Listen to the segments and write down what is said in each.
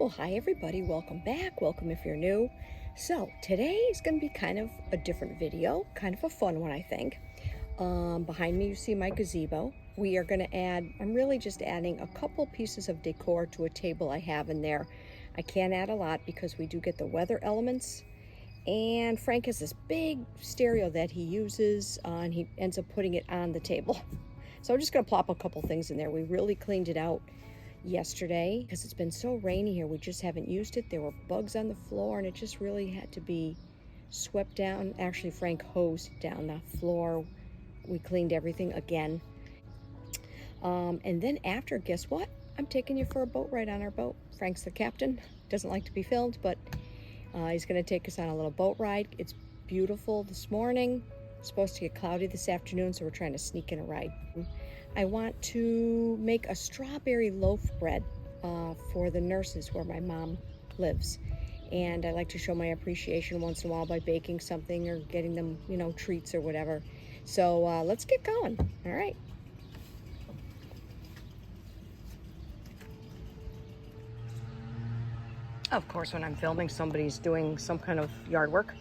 Well, hi everybody, welcome back, welcome if you're new. So today is going to be kind of a different video, kind of a fun one I think. Behind me you see my gazebo. We are going to I'm really just adding a couple pieces of decor to a table I have in there. I can't add a lot because we do get the weather elements, and Frank has this big stereo that he uses and he ends up putting it on the table. So I'm just going to plop a couple things in there. We really cleaned it out yesterday because it's been so rainy here. We just haven't used it. There were bugs on the floor and it just really had to be swept down. Actually, Frank hosed down the floor. We cleaned everything again. And then after, guess what? I'm taking you for a boat ride on our boat. Frank's the captain. Doesn't like to be filmed, but he's going to take us on a little boat ride. It's beautiful this morning. It's supposed to get cloudy this afternoon, so we're trying to sneak in a ride. I want to make a strawberry loaf bread for the nurses where my mom lives. And I like to show my appreciation once in a while by baking something or getting them, treats or whatever. So let's get going. All right. Of course, when I'm filming, somebody's doing some kind of yard work.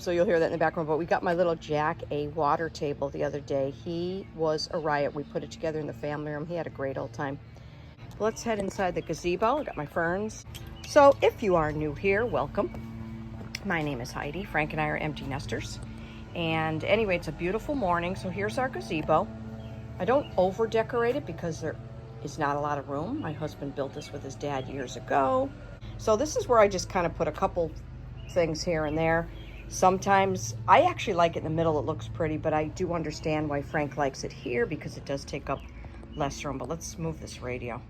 So you'll hear that in the background, but we got my little Jack a water table the other day. He was a riot. We put it together in the family room. He had a great old time. Let's head inside the gazebo. I got my ferns. So if you are new here, welcome. My name is Heidi. Frank and I are empty nesters. And anyway, it's a beautiful morning. So here's our gazebo. I don't over decorate it because there is not a lot of room. My husband built this with his dad years ago. So this is where I just kind of put a couple things here and there. Sometimes I actually like it in the middle. It looks pretty, but I do understand why Frank likes it here because it does take up less room. But let's move this radio.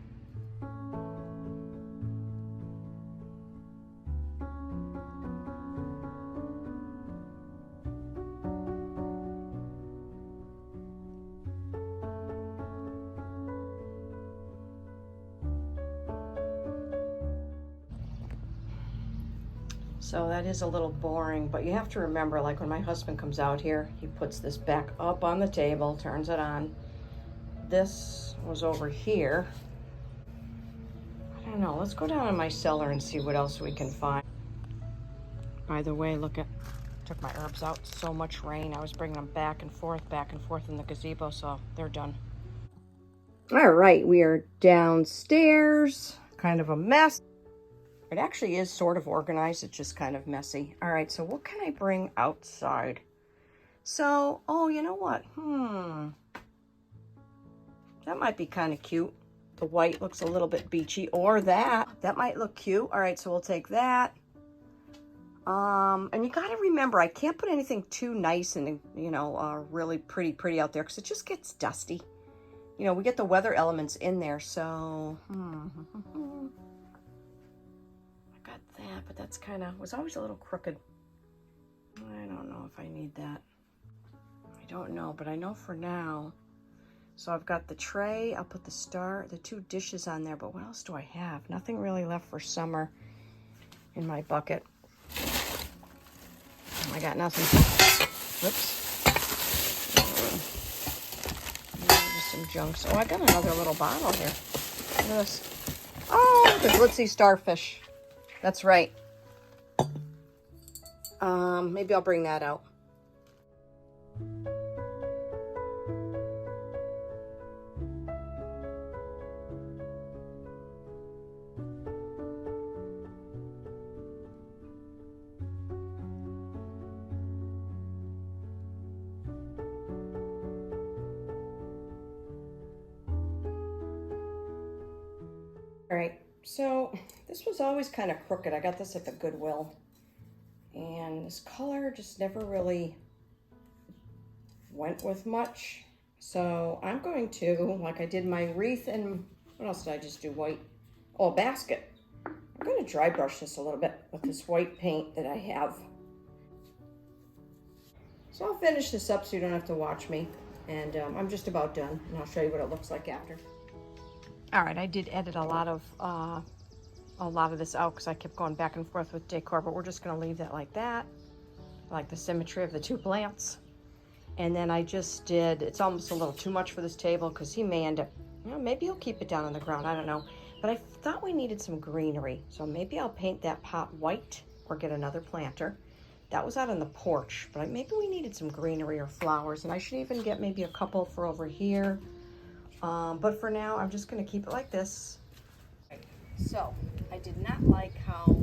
So that is a little boring, but you have to remember, like when my husband comes out here, he puts this back up on the table, turns it on. This was over here. I don't know, let's go down in my cellar and see what else we can find. By the way, took my herbs out. So much rain. I was bringing them back and forth in the gazebo, so they're done. All right, we are downstairs. Kind of a mess. It actually is sort of organized. It's just kind of messy. All right, so what can I bring outside? So, oh, you know what? That might be kind of cute. The white looks a little bit beachy, or that might look cute. All right, so we'll take that. And you got to remember, I can't put anything too nice and, really pretty out there because it just gets dusty. We get the weather elements in there, so, that, but that's was always a little crooked. I don't know if I need that. I don't know, but I know for now. So I've got the tray. I'll put the two dishes on there, but what else do I have? Nothing really left for summer in my bucket. I got nothing. Whoops. Just some junks. Oh, I got another little bottle here. Look at this. Oh, the glitzy starfish. That's right. Maybe I'll bring that out. All right, so this was always kind of crooked. I got this at the Goodwill. And this color just never really went with much. So I'm going to, like I did my wreath and what else did I just do? White, a basket. I'm going to dry brush this a little bit with this white paint that I have. So I'll finish this up so you don't have to watch me. And I'm just about done, and I'll show you what it looks like after. All right, I did edit a lot of this out because I kept going back and forth with decor, but we're just going to leave that like that. I like the symmetry of the two plants. And then I just did, it's almost a little too much for this table because he may end up, maybe he'll keep it down on the ground, I don't know. But I thought we needed some greenery, so maybe I'll paint that pot white or get another planter. That was out on the porch, but maybe we needed some greenery or flowers, and I should even get maybe a couple for over here. But for now, I'm just gonna keep it like this. So, I did not like how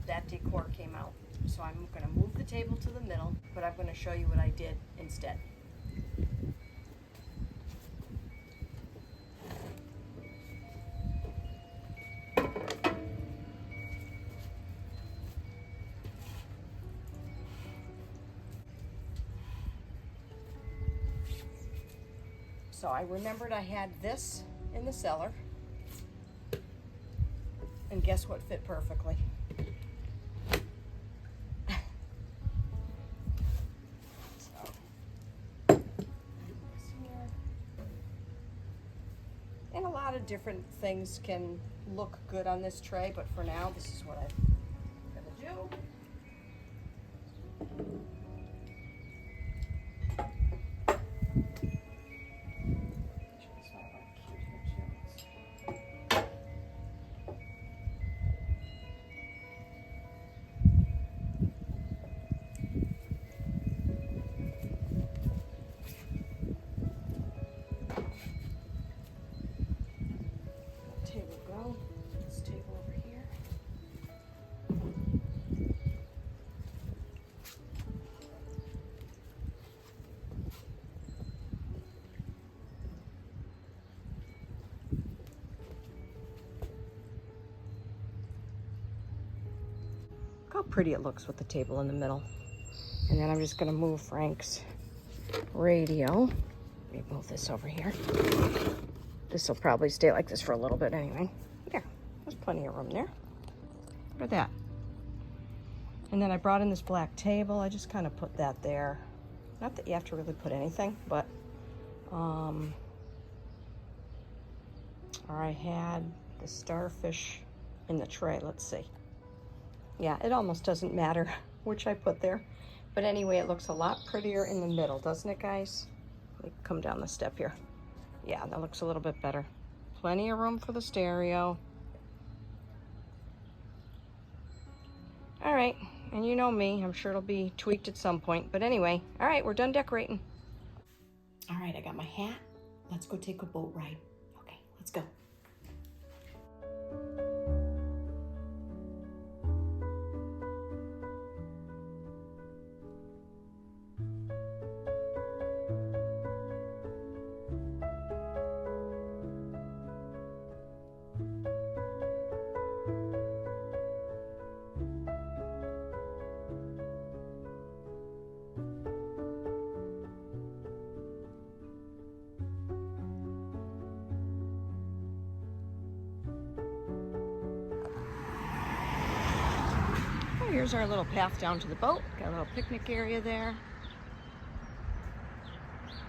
that decor came out. So I'm gonna move the table to the middle, but I'm gonna show you what I did instead. So I remembered I had this in the cellar, and guess what fit perfectly? And a lot of different things can look good on this tray, but for now, this is what I'm gonna do. Table go. This table over here. Look how pretty it looks with the table in the middle. And then I'm just gonna move Frank's radio. Let me move this over here. This will probably stay like this for a little bit anyway. Yeah, there's plenty of room there. Look at that. And then I brought in this black table. I just kind of put that there. Not that you have to really put anything, but or I had the starfish in the tray. Let's see. Yeah, it almost doesn't matter which I put there. But anyway, it looks a lot prettier in the middle, doesn't it, guys? Let me come down the step here. Yeah, that looks a little bit better. Plenty of room for the stereo. All right, and you know me, I'm sure it'll be tweaked at some point. But anyway, all right, we're done decorating. All right, I got my hat. Let's go take a boat ride. Okay, let's go. Here's our little path down to the boat. Got a little picnic area there.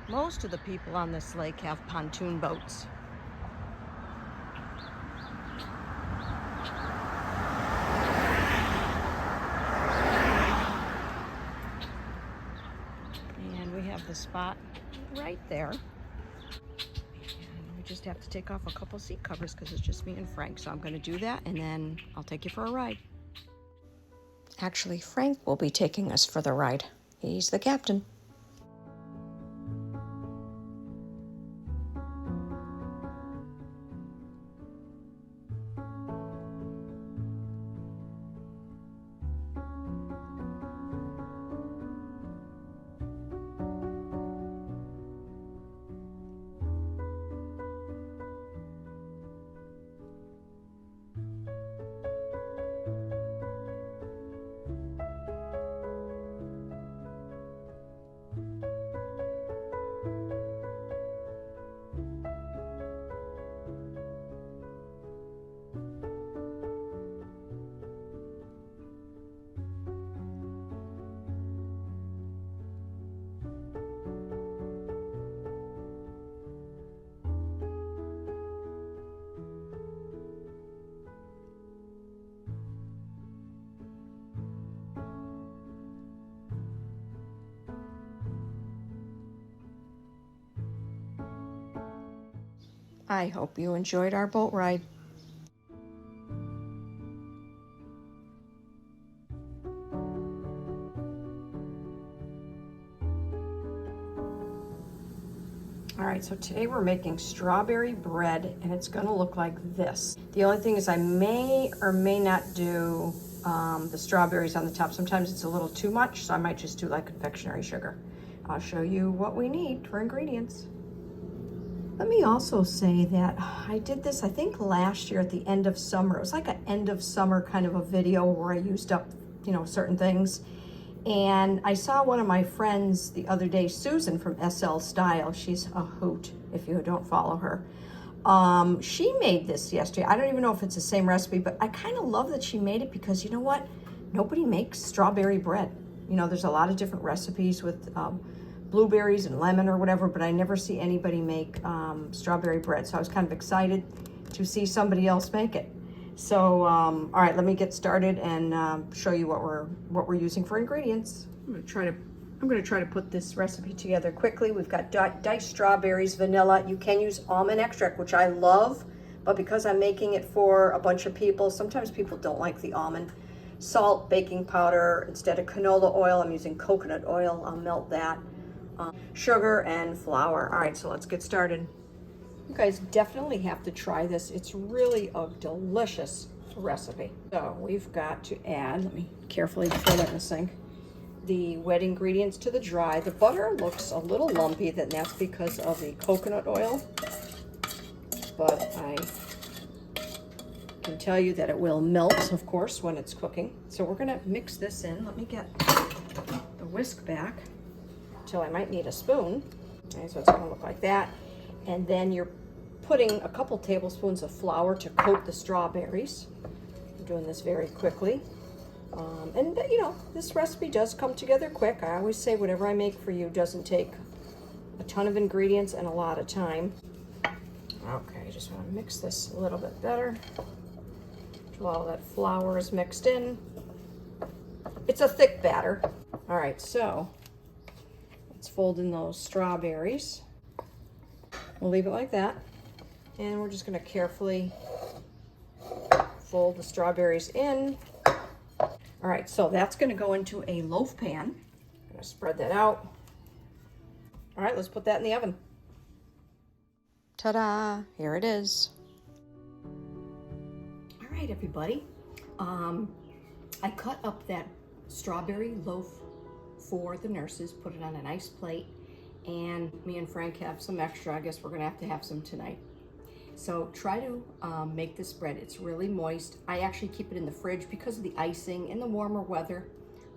Most of the people on this lake have pontoon boats. And we have the spot right there. And we just have to take off a couple seat covers because it's just me and Frank. So I'm going to do that, and then I'll take you for a ride. Actually, Frank will be taking us for the ride. He's the captain. I hope you enjoyed our boat ride. All right, so today we're making strawberry bread and it's gonna look like this. The only thing is I may or may not do the strawberries on the top. Sometimes it's a little too much, so I might just do like confectionery sugar. I'll show you what we need for ingredients. Let me also say that I did this, I think last year at the end of summer. It was like an end of summer kind of a video where I used up, you know, certain things. And I saw one of my friends the other day, Susan from SL Style. She's a hoot if you don't follow her. She made this yesterday. I don't even know if it's the same recipe, but I kind of love that she made it because you know what? Nobody makes strawberry bread. You know, there's a lot of different recipes with blueberries and lemon or whatever, but I never see anybody make strawberry bread. So I was kind of excited to see somebody else make it. So, all right, let me get started and show you what we're using for ingredients. I'm gonna try to put this recipe together quickly. We've got diced strawberries, vanilla. You can use almond extract, which I love, but because I'm making it for a bunch of people, sometimes people don't like the almond. Salt, baking powder. Instead of canola oil, I'm using coconut oil. I'll melt that. Sugar and flour. All right, so let's get started. You guys definitely have to try this. It's really a delicious recipe. So we've got to add, let me carefully throw that in the sink, the wet ingredients to the dry. The butter looks a little lumpy, then that's because of the coconut oil, but I can tell you that it will melt, of course, when it's cooking. So we're gonna mix this in. Let me get the whisk back until I might need a spoon. Okay, so it's gonna look like that. And then you're putting a couple tablespoons of flour to coat the strawberries. I'm doing this very quickly. And you know, this recipe does come together quick. I always say whatever I make for you doesn't take a ton of ingredients and a lot of time. Okay, I just want to mix this a little bit better until all that flour is mixed in. It's a thick batter. All right, so let's fold in those strawberries. We'll leave it like that. And we're just gonna carefully fold the strawberries in. All right, so that's gonna go into a loaf pan. I'm gonna spread that out. All right, let's put that in the oven. Ta-da, here it is. All right, everybody. I cut up that strawberry loaf for the nurses, put it on a nice plate, and me and Frank have some extra. I guess we're gonna have to have some tonight. So try to make this bread. It's really moist. I actually keep it in the fridge because of the icing in the warmer weather,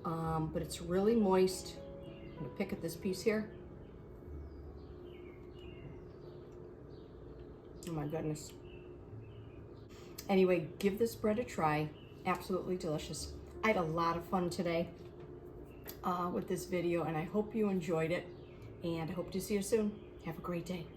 but it's really moist. I'm gonna pick at this piece here. Oh my goodness. Anyway, give this bread a try. Absolutely delicious. I had a lot of fun today with this video, and I hope you enjoyed it, and I hope to see you soon. Have a great day.